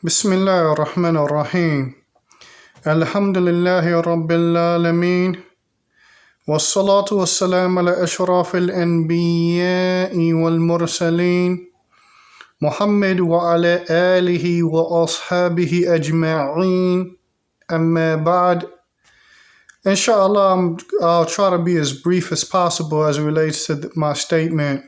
بسم الله الرحمن الرحيم الحمد لله رب العالمين والصلاة والسلام على أشرف الأنبياء والمرسلين محمد وعلى آله وأصحابه أجمعين أما بعد. Inshallah, I'll try to be as brief as possible as it relates to my statement.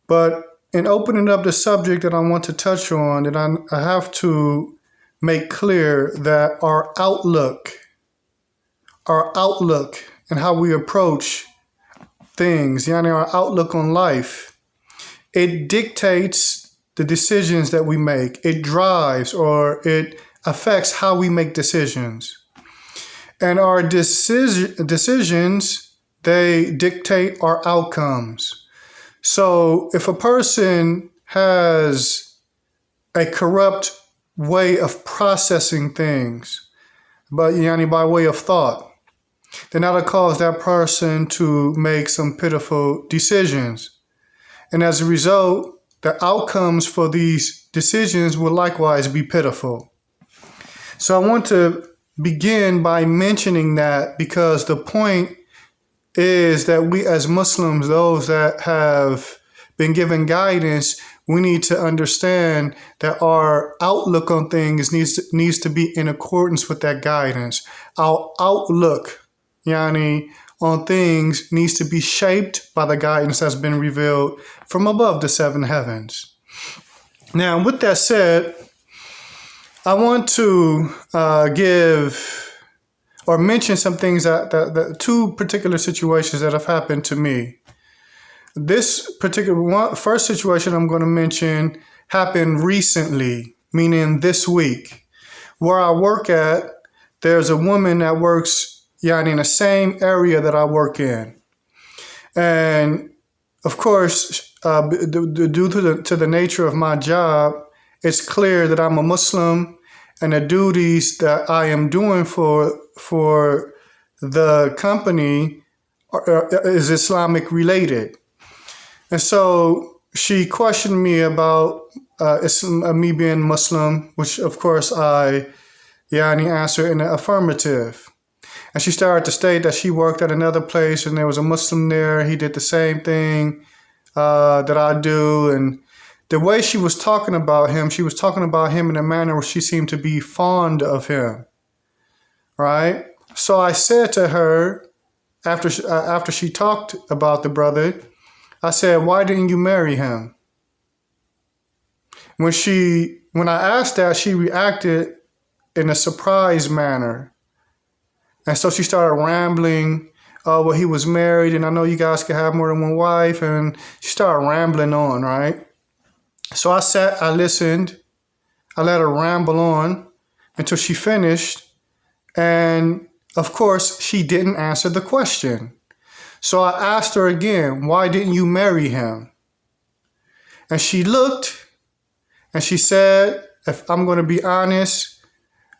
But in opening up the subject that I want to touch on, that I have to make clear that our outlook and how we approach things, our outlook on life, it dictates the decisions that we make. It drives or it affects how we make decisions. And our decisions, they dictate our outcomes. So if a person has a corrupt way of processing things, but by way of thought, then that'll cause that person to make some pitiful decisions. And as a result, the outcomes for these decisions will likewise be pitiful. So I want to begin by mentioning that, because the point is that we as Muslims, those that have been given guidance, we need to understand that our outlook on things needs to be in accordance with that guidance. Our outlook, on things needs to be shaped by the guidance that's been revealed from above the seven heavens. Now, with that said, I want to give or mention some things that two particular situations that have happened to me. This particular first situation I'm going to mention happened recently, meaning this week. Where I work at, there's a woman that works in the same area that I work in. And of course, due to the nature of my job, it's clear that I'm a Muslim, and the duties that I am doing for the company is Islamic related. And so she questioned me about me being Muslim, which of course I answered in the affirmative. And she started to state that she worked at another place and there was a Muslim there. He did the same thing that I do. And the way she was talking about him, she was talking about him in a manner where she seemed to be fond of him, right? So I said to her, after she talked about the brother, I said, "Why didn't you marry him?" When I asked that, she reacted in a surprised manner. And so she started rambling, "Oh, well, he was married, and I know you guys can have more than one wife," and she started rambling on, right? So I sat, I listened, I let her ramble on until she finished. And of course, she didn't answer the question. So I asked her again, "Why didn't you marry him?" And she looked and she said, "If I'm going to be honest,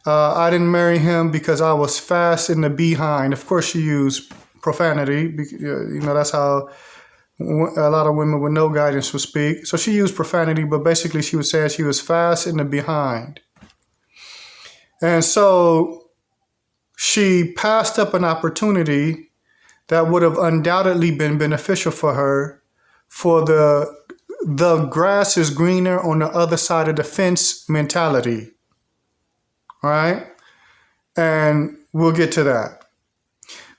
I didn't marry him because I was fast in the behind." Of course, she used profanity. That's how a lot of women with no guidance would speak. So she used profanity, but basically she was saying she was fast in the behind. And so she passed up an opportunity that would have undoubtedly been beneficial for her, for the grass is greener on the other side of the fence mentality. All right? And we'll get to that.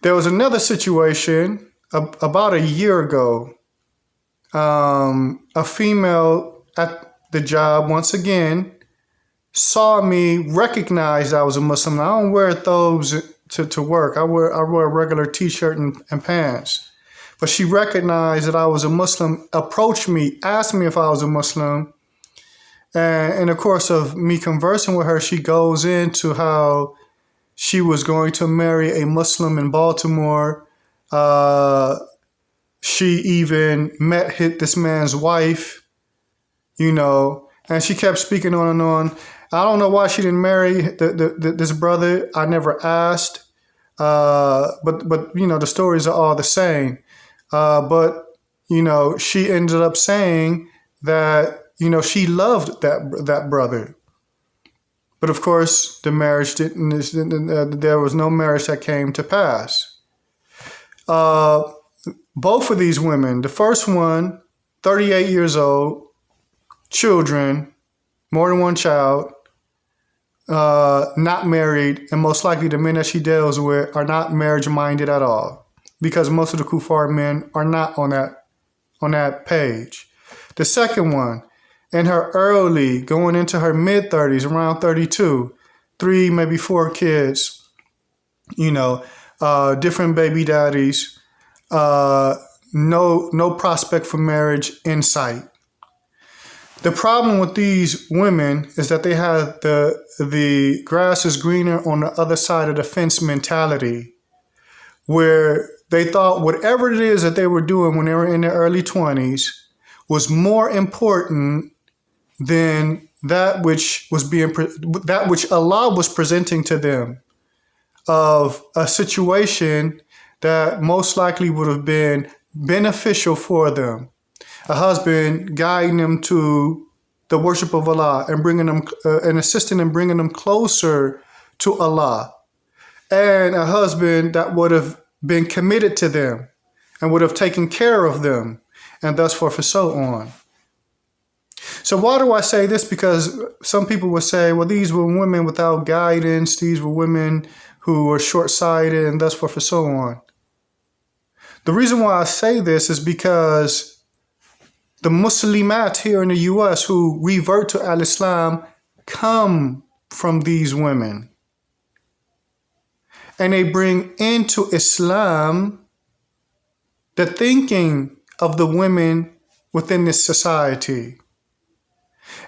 There was another situation about a year ago. A female at the job, once again, saw me, recognized I was a Muslim. I don't wear thobes to work. I wear a regular t-shirt and pants. But she recognized that I was a Muslim, approached me, asked me if I was a Muslim. And in the course of me conversing with her, she goes into how she was going to marry a Muslim in Baltimore. She even met this man's wife, and she kept speaking on and on. I don't know why she didn't marry this brother. I never asked, but the stories are all the same. But she ended up saying that she loved that brother. But of course, the marriage there was no marriage that came to pass. Both of these women, the first one, 38 years old, children, more than one child, not married, and most likely the men that she deals with are not marriage-minded at all, because most of the kuffar men are not on that page. The second one, in her early, going into her mid-30s, around 32, 3, maybe 4 kids, different baby daddies, no prospect for marriage in sight. The problem with these women is that they have the grass is greener on the other side of the fence mentality, where they thought whatever it is that they were doing when they were in their early 20s was more important than that which Allah was presenting to them, of a situation that most likely would have been beneficial for them. A husband guiding them to the worship of Allah and bringing them and assisting in bringing them closer to Allah, and a husband that would have been committed to them and would have taken care of them, and thus forth and so on. So why do I say this? Because some people would say, well, these were women without guidance. These were women who were short-sighted, and thus forth and so on. The reason why I say this is because the Muslimat here in the U.S. who revert to Al-Islam come from these women. And they bring into Islam the thinking of the women within this society.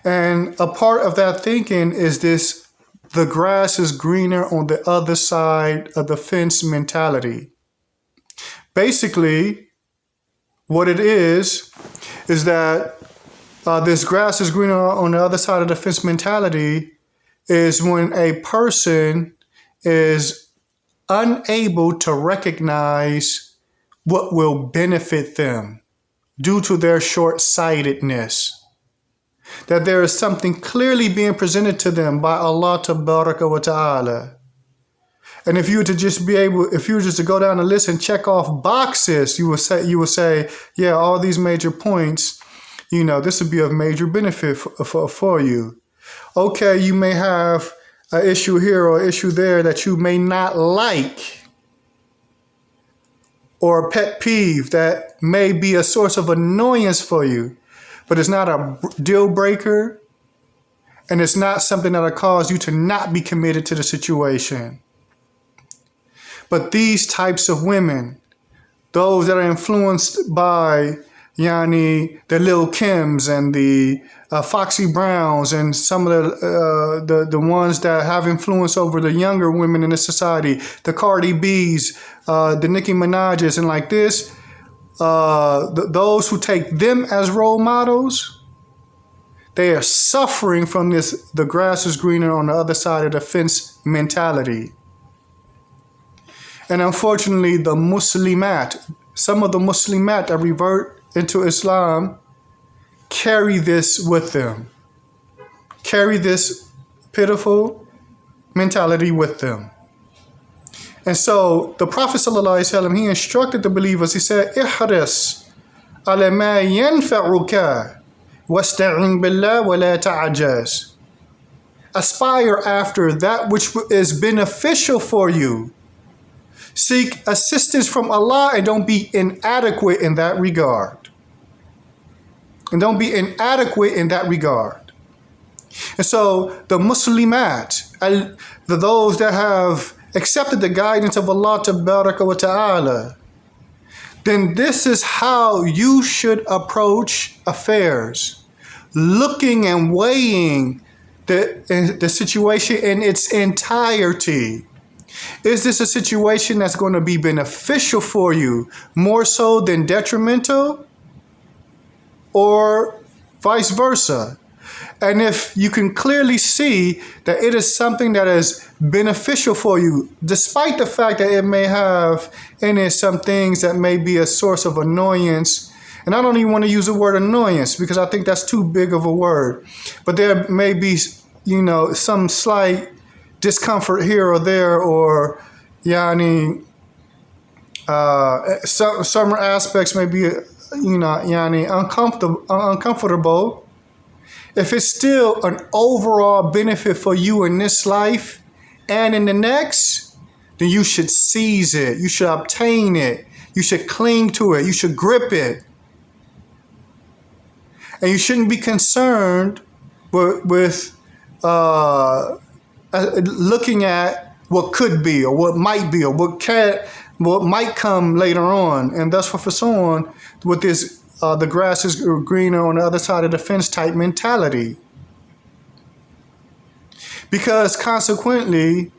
And a part of that thinking is this, the grass is greener on the other side of the fence mentality. Basically, what it is that this grass is greener on the other side of the fence mentality is when a person is unable to recognize what will benefit them due to their short-sightedness. That there is something clearly being presented to them by Allah Tabaraka wa Ta'ala. And if you were to just to go down the list and check off boxes, you would say, yeah, all these major points, this would be of major benefit for you. Okay, you may have an issue here or issue there that you may not like, or a pet peeve that may be a source of annoyance for you, but it's not a deal breaker, and it's not something that'll cause you to not be committed to the situation. But these types of women, those that are influenced by the Lil Kims and the Foxy Browns and some of the ones that have influence over the younger women in the society, the Cardi B's, the Nicki Minaj's, and like this, those who take them as role models, they are suffering from this, the grass is greener on the other side of the fence mentality. And unfortunately, the Muslimat, some of the Muslimat that revert into Islam, carry this with them. Carry this pitiful mentality with them. And so the Prophet ﷺ, he instructed the believers, he said, "Ihris ala ma yanfa'uka wasta'in billah wa la ta'jaz." Aspire after that which is beneficial for you. Seek assistance from Allah and don't be inadequate in that regard. And don't be inadequate in that regard. And so the Muslimat, those that have accepted the guidance of Allah Tabaraka wa Ta'ala, then this is how you should approach affairs. Looking and weighing the situation in its entirety. Is this a situation that's going to be beneficial for you more so than detrimental, or vice versa? And if you can clearly see that it is something that is beneficial for you, despite the fact that it may have in it some things that may be a source of annoyance, and I don't even want to use the word annoyance because I think that's too big of a word, but there may be some slight discomfort here or there, or yani some aspects may be yani uncomfortable. If it's still an overall benefit for you in this life and in the next, then you should seize it. You should obtain it. You should cling to it. You should grip it. And you shouldn't be concerned with looking at what could be, or what might be, or what might come later on. And thus for so on, with this the grass is greener on the other side of the fence type mentality. Because consequently,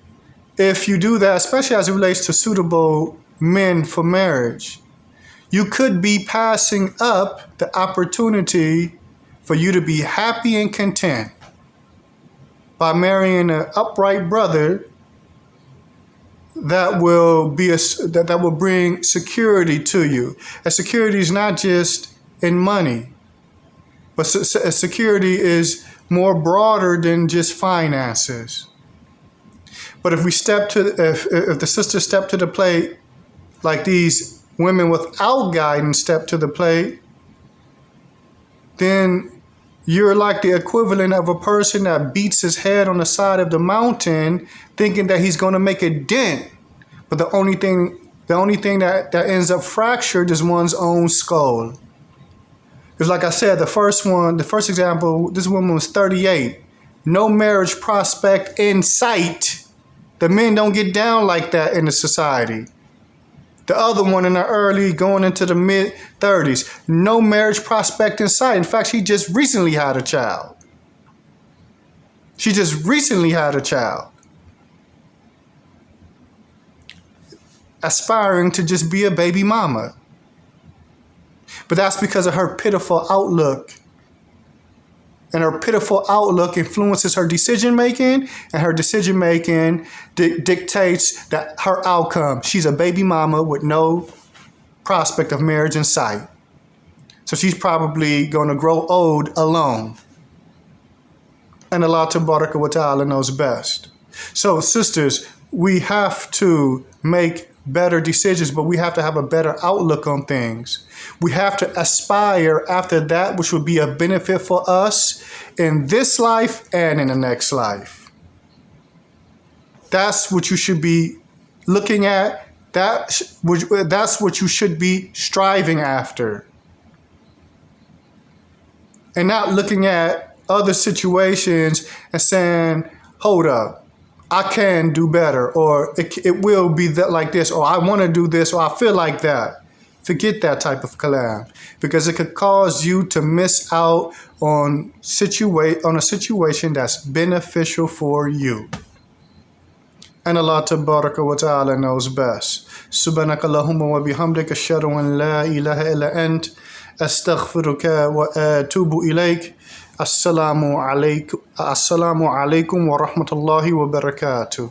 if you do that, especially as it relates to suitable men for marriage, you could be passing up the opportunity for you to be happy and content by marrying an upright brother that will bring security to you. And security is not just in money, but security is more broader than just finances. But if the sisters step to the plate like these women without guidance step to the plate, then you're like the equivalent of a person that beats his head on the side of the mountain thinking that he's going to make a dent. But the only thing that ends up fractured is one's own skull. Because like I said, the first example, this woman was 38. No marriage prospect in sight. The men don't get down like that in the society. The other one in the early, going into the mid-30s. No marriage prospect in sight. In fact, she just recently had a child. Aspiring to just be a baby mama. But that's because of her pitiful outlook. And her pitiful outlook influences her decision making, and her decision making dictates that her outcome. She's a baby mama with no prospect of marriage in sight. So she's probably going to grow old alone. And Allah Tabaraka wa Ta'ala knows best. So sisters, we have to make better decisions, but we have to have a better outlook on things. We have to aspire after that which would be a benefit for us in this life and in the next life. That's what you should be looking at. That's what you should be striving after. And not looking at other situations and saying, hold up, I can do better, or it will be that like this, or I want to do this, or I feel like that. Forget that type of kalam, because it could cause you to miss out on a situation that's beneficial for you. And Allah Tabaraka wa Ta'ala knows best. Subhanakallahumma wa bihamdika ashhadu an la ilaha illa ant astaghfiruka wa atubu ilayk. Assalamu alaikum wa rahmatullahi wa barakatuh.